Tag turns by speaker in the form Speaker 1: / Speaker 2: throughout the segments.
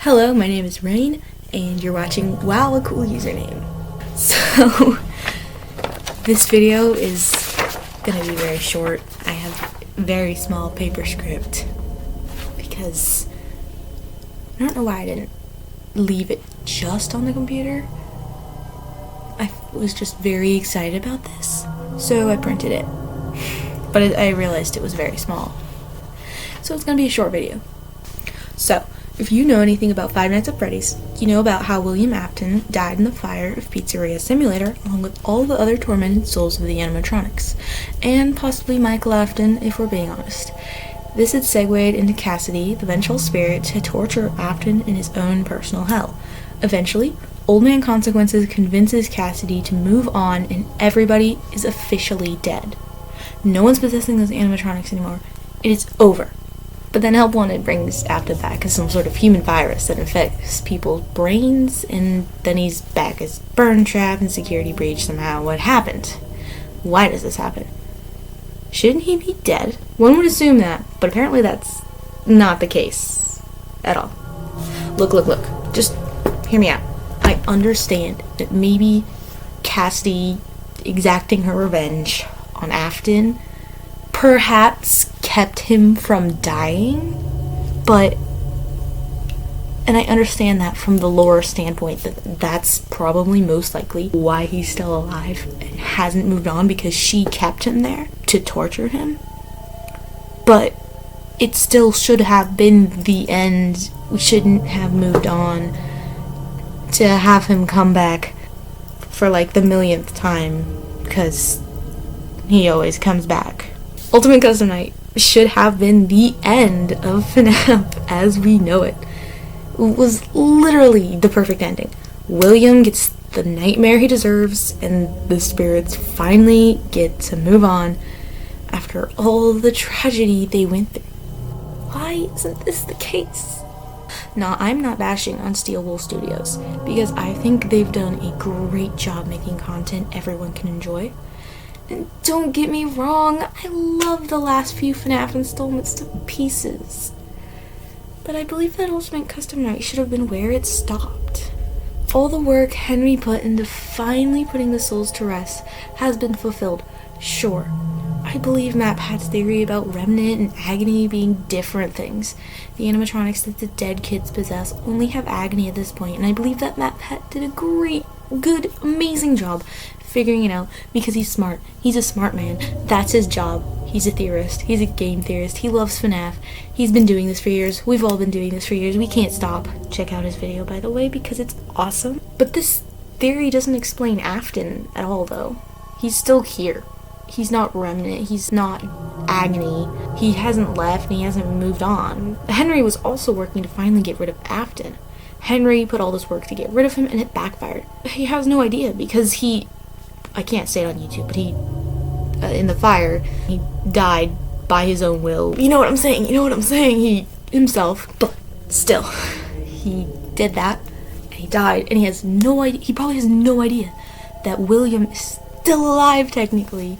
Speaker 1: Hello, my name is Rain, and you're watching wowacoolusername. So, this video is gonna be very short. I have a very small paper script because I don't know why I didn't leave it just on the computer. I was just very excited about this, so I printed it. But I realized it was very small. So it's gonna be a short video. So, if you know anything about Five Nights at Freddy's, you know about how William Afton died in the fire of Pizzeria Simulator along with all the other tormented souls of the animatronics, and possibly Michael Afton if we're being honest. This had segued into Cassidy, the vengeful spirit, to torture Afton in his own personal hell. Eventually, Old Man Consequences convinces Cassidy to move on and everybody is officially dead. No one's possessing those animatronics anymore. It is over. But then Help Wanted brings Afton back as some sort of human virus that infects people's brains, and then he's back as burn trap and security breach somehow. What happened? Why does this happen? Shouldn't he be dead? One would assume that, but apparently that's not the case at all. Look. Just hear me out. I understand that maybe Cassidy exacting her revenge on Afton perhaps kept him from dying, and I understand that from the lore standpoint that's probably most likely why he's still alive and hasn't moved on, because she kept him there to torture him. But it still should have been the end. We shouldn't have moved on to have him come back for like the millionth time, because he always comes back. Ultimate Custom Night should have been the end of FNAF as we know it. It was literally the perfect ending. William gets the nightmare he deserves, and the spirits finally get to move on after all the tragedy they went through. Why isn't this the case? Now, I'm not bashing on Steel Wool Studios, because I think they've done a great job making content everyone can enjoy. And don't get me wrong, I love the last few FNAF installments to pieces. But I believe that Ultimate Custom Night should have been where it stopped. All the work Henry put into finally putting the souls to rest has been fulfilled. Sure, I believe MatPat's theory about Remnant and Agony being different things. The animatronics that the dead kids possess only have Agony at this point, and I believe that MatPat did a great, good, amazing job figuring it out, because he's smart. He's a smart man. That's his job. He's a theorist. He's a game theorist. He loves FNAF. He's been doing this for years. We've all been doing this for years. We can't stop. Check out his video, by the way, because it's awesome. But this theory doesn't explain Afton at all, though. He's still here. He's not Remnant. He's not Agony. He hasn't left, and he hasn't moved on. Henry was also working to finally get rid of Afton. Henry put all this work to get rid of him, and it backfired. He has no idea, because I can't say it on YouTube, but in the fire, he died by his own will. You know what I'm saying? He himself, but still, he did that, and he died, and he has no idea, he probably has no idea that William is still alive, technically,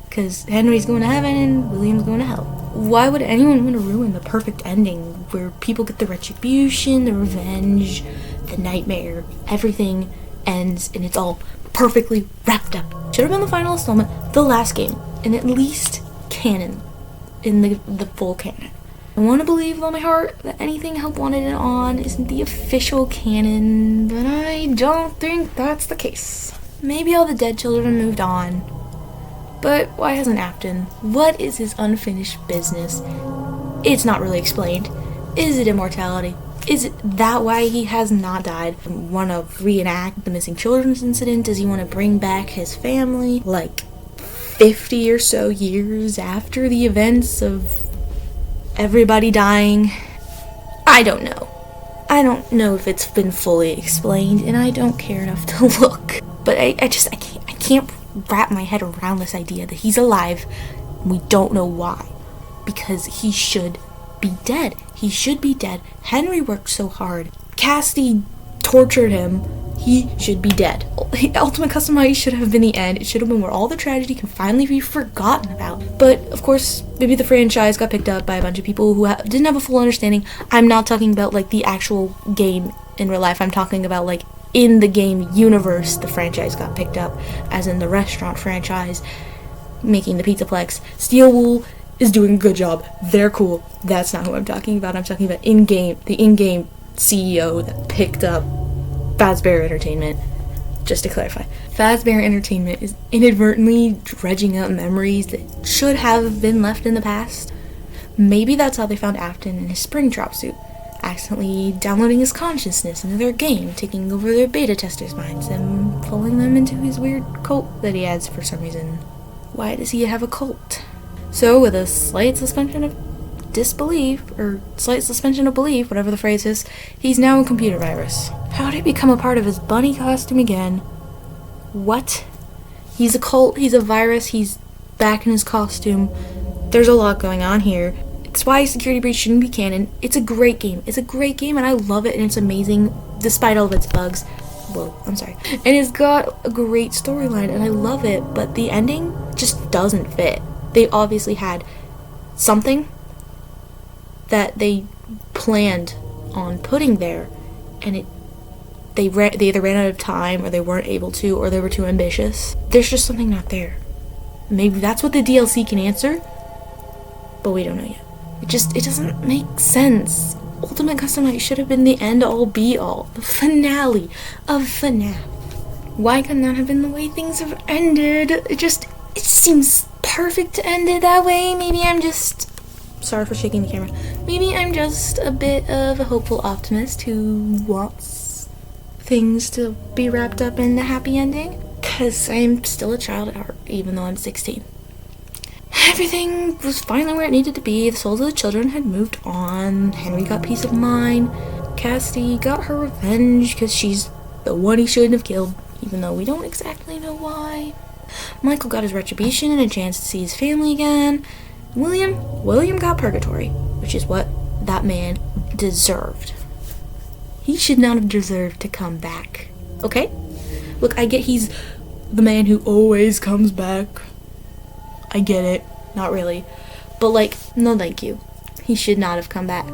Speaker 1: because Henry's going to heaven, and William's going to hell. Why would anyone want to ruin the perfect ending, where people get the retribution, the revenge, the nightmare, everything ends, and it's all perfectly wrapped up? Should have been the final installment, the last game, and at least canon, in the full canon. I want to believe with all my heart that anything Help Wanted on isn't the official canon, but I don't think that's the case. Maybe all the dead children moved on, but why hasn't Afton? What is his unfinished business? It's not really explained. Is it immortality? Is it that why he has not died? Want to reenact the missing children's incident? Does he want to bring back his family like 50 or so years after the events of everybody dying? I don't know. I don't know if it's been fully explained, and I don't care enough to look. But I can't wrap my head around this idea that he's alive and we don't know why. Because he should be dead. He should be dead. Henry worked so hard. Cassidy tortured him He should be dead. Ultimate Custom Night should have been the end. It should have been where all the tragedy can finally be forgotten about. But, of course, maybe the franchise got picked up by a bunch of people who didn't have a full understanding. I'm not talking about, like, the actual game in real life. I'm talking about, like, in the game universe, the franchise got picked up, as in the restaurant franchise, making the Pizzaplex. Steel Wool is doing a good job. They're cool. That's not who I'm talking about. I'm talking about the in-game CEO that picked up Fazbear Entertainment. Just to clarify, Fazbear Entertainment is inadvertently dredging up memories that should have been left in the past. Maybe that's how they found Afton in his Springtrap suit, accidentally downloading his consciousness into their game, taking over their beta testers' minds, and pulling them into his weird cult that he has for some reason. Why does he have a cult? So, with a slight suspension of disbelief, or slight suspension of belief, whatever the phrase is, he's now a computer virus. How did he become a part of his bunny costume again? What? He's a cult, he's a virus, he's back in his costume. There's a lot going on here. It's why Security Breach shouldn't be canon. It's a great game. It's a great game, and I love it, and it's amazing, despite all of its bugs. Whoa, I'm sorry. And it's got a great storyline, and I love it, but the ending just doesn't fit. They obviously had something that they planned on putting there, and they either ran out of time, or they weren't able to, or they were too ambitious. There's just something not there. Maybe that's what the DLC can answer, but we don't know yet. It doesn't make sense. Ultimate Custom Night should have been the end-all be-all, the finale of FNAF. Why couldn't that have been the way things have ended? It seems perfect to end it that way. Maybe I'm just... Sorry for shaking the camera. Maybe I'm just a bit of a hopeful optimist who wants things to be wrapped up in the happy ending. Because I'm still a child at heart, even though I'm 16. Everything was finally where it needed to be. The souls of the children had moved on. Henry got peace of mind. Cassidy got her revenge because she's the one he shouldn't have killed, even though we don't exactly know why. Michael got his retribution and a chance to see his family again. William got purgatory, which is what that man deserved. He should not have deserved to come back. Okay? Look, I get he's the man who always comes back. I get it. Not really. But, like, no thank you. He should not have come back.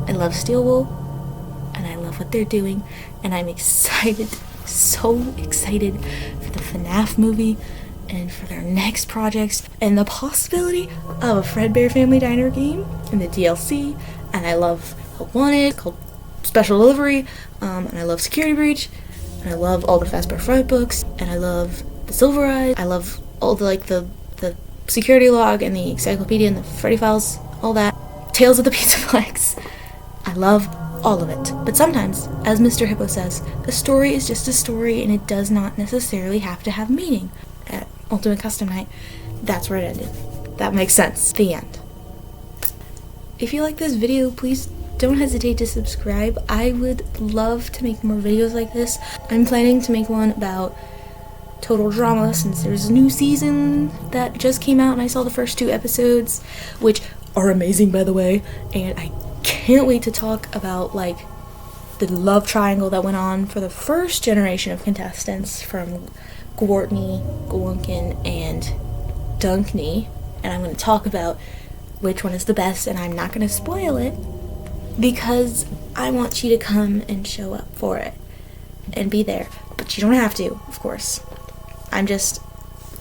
Speaker 1: I love Steel Wool, and I love what they're doing, and I'm excited, so excited for the FNAF movie, and for their next projects, and the possibility of a Fredbear Family Diner game, and the DLC, and I love Wanted, called Special Delivery, and I love Security Breach, and I love all the Fazbear Fright books, and I love the Silver Eyes, I love all the, like, the security log and the encyclopedia and the Freddy Files, all that. Tales of the Pizzaplex. I love all of it. But sometimes, as Mr. Hippo says, a story is just a story and it does not necessarily have to have meaning. At Ultimate Custom Night, that's where it ended. That makes sense. The end. If you like this video, please don't hesitate to subscribe. I would love to make more videos like this. I'm planning to make one about total drama, since there's a new season that just came out and I saw the first 2 episodes, which are amazing, by the way, and I can't wait to talk about, like, the love triangle that went on for the first generation of contestants, from Gwartney, Gwunkin, and Dunkney, and I'm going to talk about which one is the best, and I'm not going to spoil it because I want you to come and show up for it and be there, but you don't have to, of course. I'm just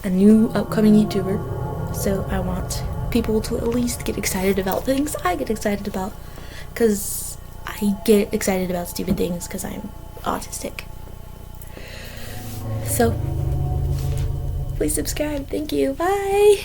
Speaker 1: a new upcoming YouTuber, so I want people to at least get excited about things I get excited about, because I get excited about stupid things because I'm autistic. So, please subscribe. Thank you. Bye!